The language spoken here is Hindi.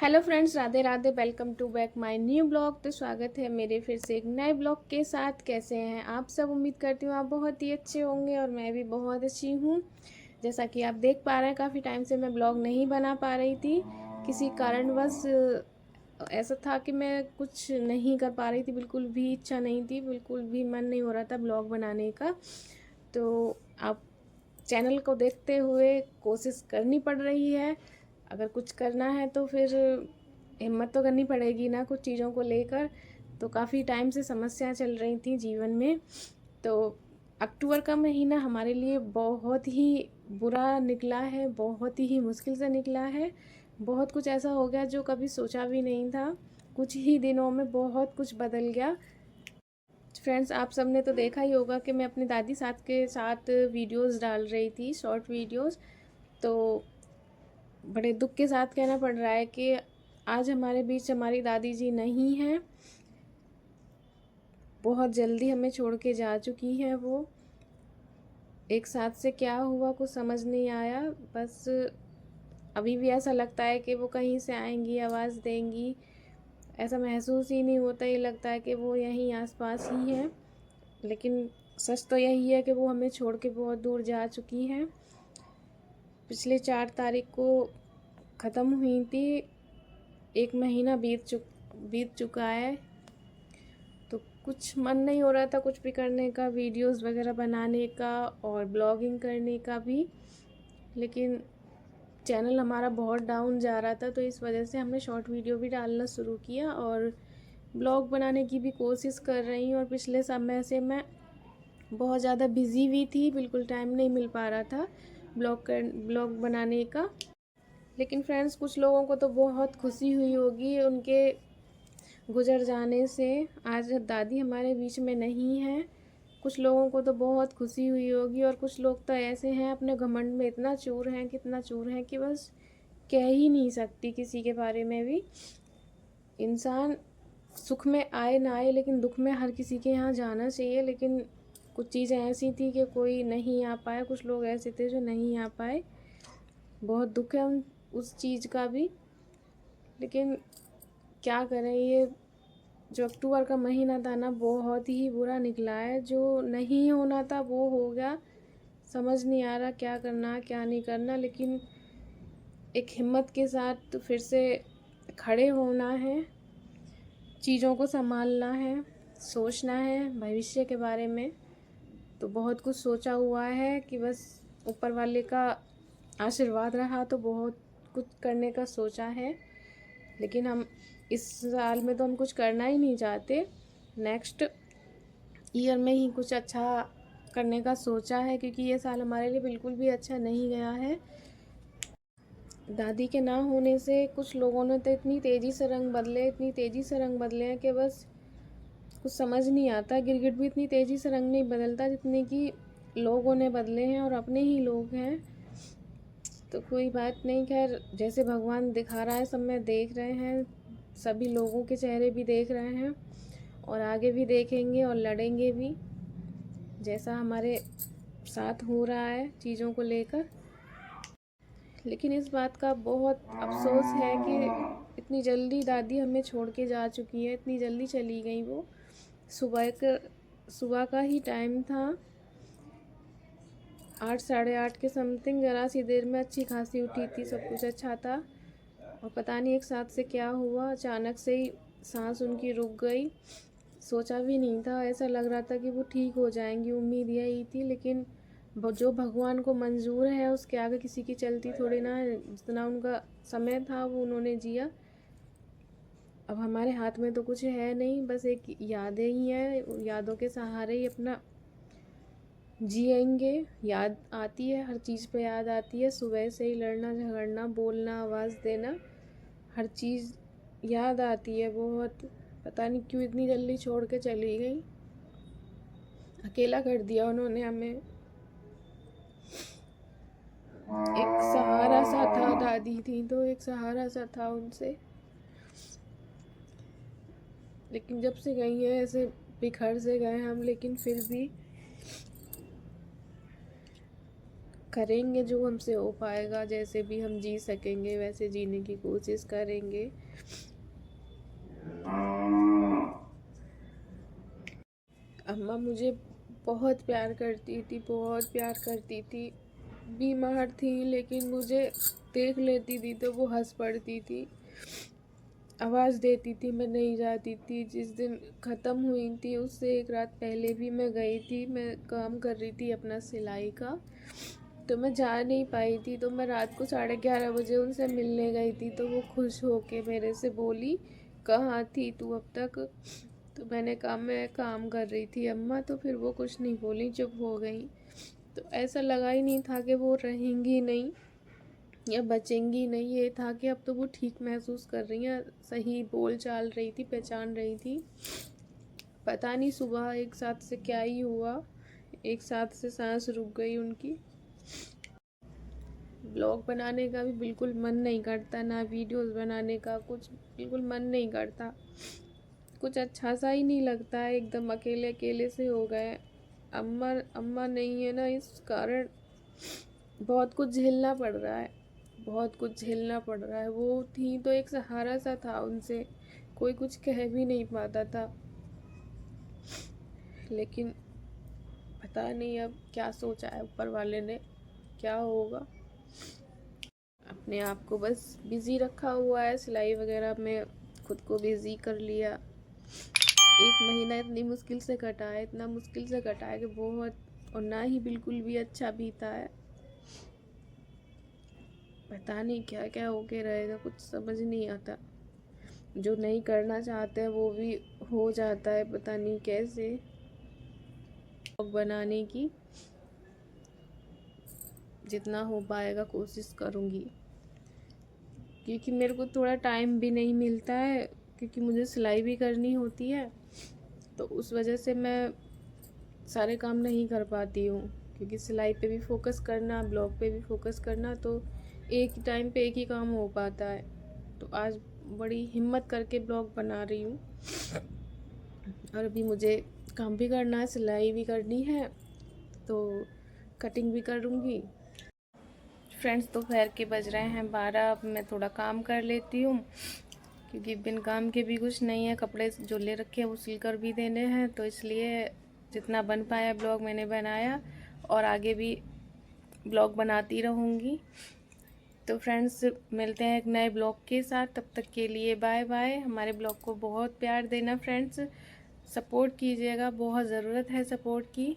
Hello friends, Radhe Radhe. Welcome to back my new blog. तो स्वागत है मेरे फिर से एक नए ब्लॉग के साथ। कैसे हैं आप सब? उम्मीद करती हूँ आप बहुत ही अच्छे होंगे और मैं भी बहुत अच्छी हूँ। जैसा कि आप देख पा रहे हैं, काफ़ी टाइम से मैं ब्लॉग नहीं बना पा रही थी। किसी कारणवश ऐसा था कि मैं कुछ नहीं कर पा रही थी, बिल्कुल भी इच्छा नहीं थी, बिल्कुल भी मन नहीं हो रहा था ब्लॉग बनाने का। तो आप चैनल को देखते हुए कोशिश करनी पड़ रही है। अगर कुछ करना है तो फिर हिम्मत तो करनी पड़ेगी ना कुछ चीज़ों को लेकर। तो काफ़ी टाइम से समस्याएं चल रही थी जीवन में। तो अक्टूबर का महीना हमारे लिए बहुत ही बुरा निकला है, बहुत ही मुश्किल से निकला है। बहुत कुछ ऐसा हो गया जो कभी सोचा भी नहीं था। कुछ ही दिनों में बहुत कुछ बदल गया। फ्रेंड्स, आप सब ने तो देखा ही होगा कि मैं अपनी दादी साथ के साथ वीडियोस डाल रही थी, शॉर्ट वीडियोस। तो बड़े दुख के साथ कहना पड़ रहा है कि आज हमारे बीच हमारी दादी जी नहीं हैं। बहुत जल्दी हमें छोड़ के जा चुकी हैं वो। एक साथ से क्या हुआ कुछ समझ नहीं आया। बस अभी भी ऐसा लगता है कि वो कहीं से आएंगी, आवाज़ देंगी। ऐसा महसूस ही नहीं होता, ये लगता है कि वो यहीं आसपास ही हैं। लेकिन सच तो यही है कि वो हमें छोड़ के बहुत दूर जा चुकी हैं। पिछले 4 तारीख को ख़त्म हुई थी। एक महीना बीत चुका है। तो कुछ मन नहीं हो रहा था कुछ भी करने का, वीडियोस वगैरह बनाने का और ब्लॉगिंग करने का भी। लेकिन चैनल हमारा बहुत डाउन जा रहा था, तो इस वजह से हमने शॉर्ट वीडियो भी डालना शुरू किया और ब्लॉग बनाने की भी कोशिश कर रही हूँ। और पिछले समय से मैं बहुत ज़्यादा बिज़ी भी थी, बिल्कुल टाइम नहीं मिल पा रहा था ब्लॉग बनाने का। लेकिन फ्रेंड्स, कुछ लोगों को तो बहुत खुशी हुई होगी उनके गुजर जाने से। आज दादी हमारे बीच में नहीं है। कुछ लोगों को तो बहुत खुशी हुई होगी और कुछ लोग तो ऐसे हैं अपने घमंड में इतना चूर हैं, कितना चूर हैं कि बस कह ही नहीं सकती किसी के बारे में भी। इंसान सुख में आए ना आए, लेकिन दुख में हर किसी के यहाँ जाना चाहिए। लेकिन कुछ चीज़ें ऐसी थी कि कोई नहीं आ पाया, कुछ लोग ऐसे थे जो नहीं आ पाए। बहुत दुख है उस चीज़ का भी। लेकिन क्या करें, ये जो अक्टूबर का महीना था ना, बहुत ही बुरा निकला है। जो नहीं होना था वो हो गया। समझ नहीं आ रहा क्या करना क्या नहीं करना। लेकिन एक हिम्मत के साथ फिर से खड़े होना है, चीज़ों को संभालना है, सोचना है भविष्य के बारे में। तो बहुत कुछ सोचा हुआ है कि बस ऊपर वाले का आशीर्वाद रहा तो बहुत कुछ करने का सोचा है। लेकिन हम इस साल में तो हम कुछ करना ही नहीं चाहते। नेक्स्ट ईयर में ही कुछ अच्छा करने का सोचा है, क्योंकि ये साल हमारे लिए बिल्कुल भी अच्छा नहीं गया है। दादी के ना होने से कुछ लोगों ने तो इतनी तेज़ी से रंग बदले, इतनी तेज़ी से रंग बदले हैं कि बस कुछ समझ नहीं आता। गिरगिट भी इतनी तेज़ी से रंग नहीं बदलता जितने कि लोगों ने बदले हैं, और अपने ही लोग हैं। तो कोई बात नहीं, खैर जैसे भगवान दिखा रहा है सब में देख रहे हैं, सभी लोगों के चेहरे भी देख रहे हैं और आगे भी देखेंगे और लड़ेंगे भी, जैसा हमारे साथ हो रहा है चीज़ों को लेकर। लेकिन इस बात का बहुत अफसोस है कि इतनी जल्दी दादी हमें छोड़ के जा चुकी है, इतनी जल्दी चली गई वो। सुबह का ही टाइम था, 8 साढ़े 8 के समथिंग। ज़रा सी देर में अच्छी खासी उठी थी, सब कुछ अच्छा था। और पता नहीं एक साथ से क्या हुआ, अचानक से ही सांस उनकी रुक गई। सोचा भी नहीं था, ऐसा लग रहा था कि वो ठीक हो जाएंगी, उम्मीद यही थी। लेकिन जो भगवान को मंजूर है उसके आगे किसी की चलती थोड़ी ना है। जितना उनका समय था वो उन्होंने जिया। अब हमारे हाथ में तो कुछ है नहीं, बस एक यादें ही हैं। यादों के सहारे ही अपना जिएंगे। याद आती है, हर चीज़ पे याद आती है। सुबह से ही लड़ना झगड़ना, बोलना, आवाज़ देना, हर चीज़ याद आती है बहुत। पता नहीं क्यों इतनी जल्दी छोड़ के चली गई, अकेला कर दिया उन्होंने हमें। एक सहारा सा था, दादी थी तो एक सहारा सा था उनसे। लेकिन जब से गई है ऐसे बिखर से गए हम, लेकिन फिर भी करेंगे जो हमसे हो पाएगा, जैसे भी हम जी सकेंगे वैसे जीने की कोशिश करेंगे। अम्मा मुझे बहुत प्यार करती थी, बहुत प्यार करती थी। बीमार थी लेकिन मुझे देख लेती थी तो वो हंस पड़ती थी, आवाज़ देती थी, मैं नहीं जाती थी। जिस दिन ख़त्म हुई थी उससे एक रात पहले भी मैं गई थी, मैं काम कर रही थी अपना सिलाई का, तो मैं जा नहीं पाई थी। तो मैं रात को 11:30 बजे उनसे मिलने गई थी, तो वो खुश होके मेरे से बोली, कहाँ थी तू अब तक? तो मैंने कहा मैं काम कर रही थी अम्मा। तो फिर वो कुछ नहीं बोली, चुप हो गई। तो ऐसा लगा ही नहीं था कि वो रहेंगी नहीं या बचेंगी नहीं, ये था कि अब तो वो ठीक महसूस कर रही हैं, सही बोल चाल रही थी, पहचान रही थी। पता नहीं सुबह एक साथ से क्या ही हुआ, एक साथ से सांस रुक गई उनकी। ब्लॉग बनाने का भी बिल्कुल मन नहीं करता, ना वीडियोस बनाने का, कुछ बिल्कुल मन नहीं करता, कुछ अच्छा सा ही नहीं लगता है, एकदम अकेले अकेले से हो गए। अम्मा अम्मा नहीं है ना, इस कारण बहुत कुछ झेलना पड़ रहा है, बहुत कुछ झेलना पड़ रहा है। वो थी तो एक सहारा सा था, उनसे कोई कुछ कह भी नहीं पाता था, लेकिन पता नहीं अब क्या सोचा है ऊपर वाले ने, क्या होगा। अपने आप को बस बिज़ी रखा हुआ है, सिलाई वगैरह में खुद को बिज़ी कर लिया। एक महीना इतनी मुश्किल से कटा है, इतना मुश्किल से कटा है कि बहुत, और ना ही बिल्कुल भी अच्छा बीता है। पता नहीं क्या क्या होके रहेगा, कुछ समझ नहीं आता। जो नहीं करना चाहते हैं वो भी हो जाता है, पता नहीं कैसे। ब्लॉग बनाने की जितना हो पाएगा कोशिश करूँगी, क्योंकि मेरे को थोड़ा टाइम भी नहीं मिलता है, क्योंकि मुझे सिलाई भी करनी होती है, तो उस वजह से मैं सारे काम नहीं कर पाती हूँ। क्योंकि सिलाई पे भी फोकस करना, ब्लॉग पे भी फोकस करना, तो एक ही टाइम पे एक ही काम हो पाता है। तो आज बड़ी हिम्मत करके ब्लॉग बना रही हूँ, और अभी मुझे काम भी करना है, सिलाई भी करनी है, तो कटिंग भी करूँगी। फ्रेंड्स, दोपहर के बज रहे हैं 12। अब मैं थोड़ा काम कर लेती हूँ, क्योंकि बिन काम के भी कुछ नहीं है। कपड़े जो ले रखे हैं वो सिल कर भी देने हैं, तो इसलिए जितना बन पाया ब्लॉग मैंने बनाया, और आगे भी ब्लॉग बनाती रहूँगी। तो फ्रेंड्स, मिलते हैं एक नए ब्लॉग के साथ, तब तक के लिए बाय बाय। हमारे ब्लॉग को बहुत प्यार देना फ्रेंड्स, सपोर्ट कीजिएगा, बहुत ज़रूरत है सपोर्ट की।